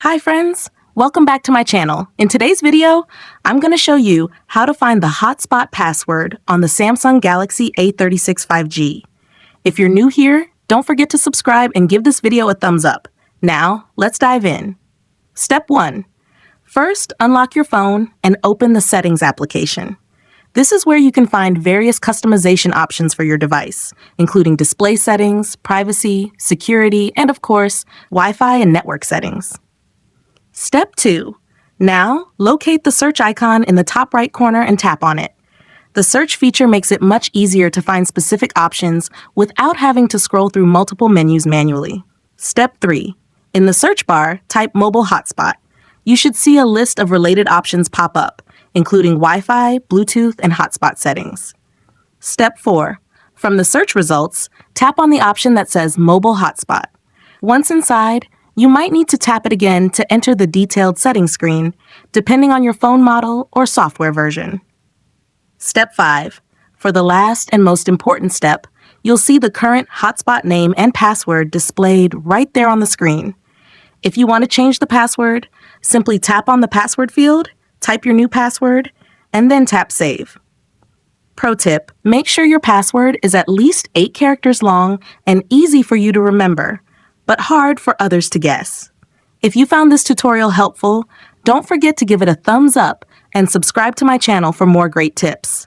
Hi friends, welcome back to my channel. In today's video, I'm going to show you how to find the hotspot password on the Samsung Galaxy A36 5G. If you're new here, don't forget to subscribe and give this video a thumbs up. Now, let's dive in. Step 1. First, unlock your phone and open the Settings application. This is where you can find various customization options for your device, including display settings, privacy, security, and of course, Wi-Fi and network settings. Step 2. Now, locate the search icon in the top right corner and tap on it. The search feature makes it much easier to find specific options without having to scroll through multiple menus manually. Step 3. In the search bar, type Mobile Hotspot. You should see a list of related options pop up, including Wi-Fi, Bluetooth, and hotspot settings. Step 4. From the search results, tap on the option that says Mobile Hotspot. Once inside, you might need to tap it again to enter the detailed settings screen, depending on your phone model or software version. Step 5. For the last and most important step, you'll see the current hotspot name and password displayed right there on the screen. If you want to change the password, simply tap on the password field, type your new password, and then tap Save. Pro tip, make sure your password is at least 8 characters long and easy for you to remember, but hard for others to guess. If you found this tutorial helpful, don't forget to give it a thumbs up and subscribe to my channel for more great tips.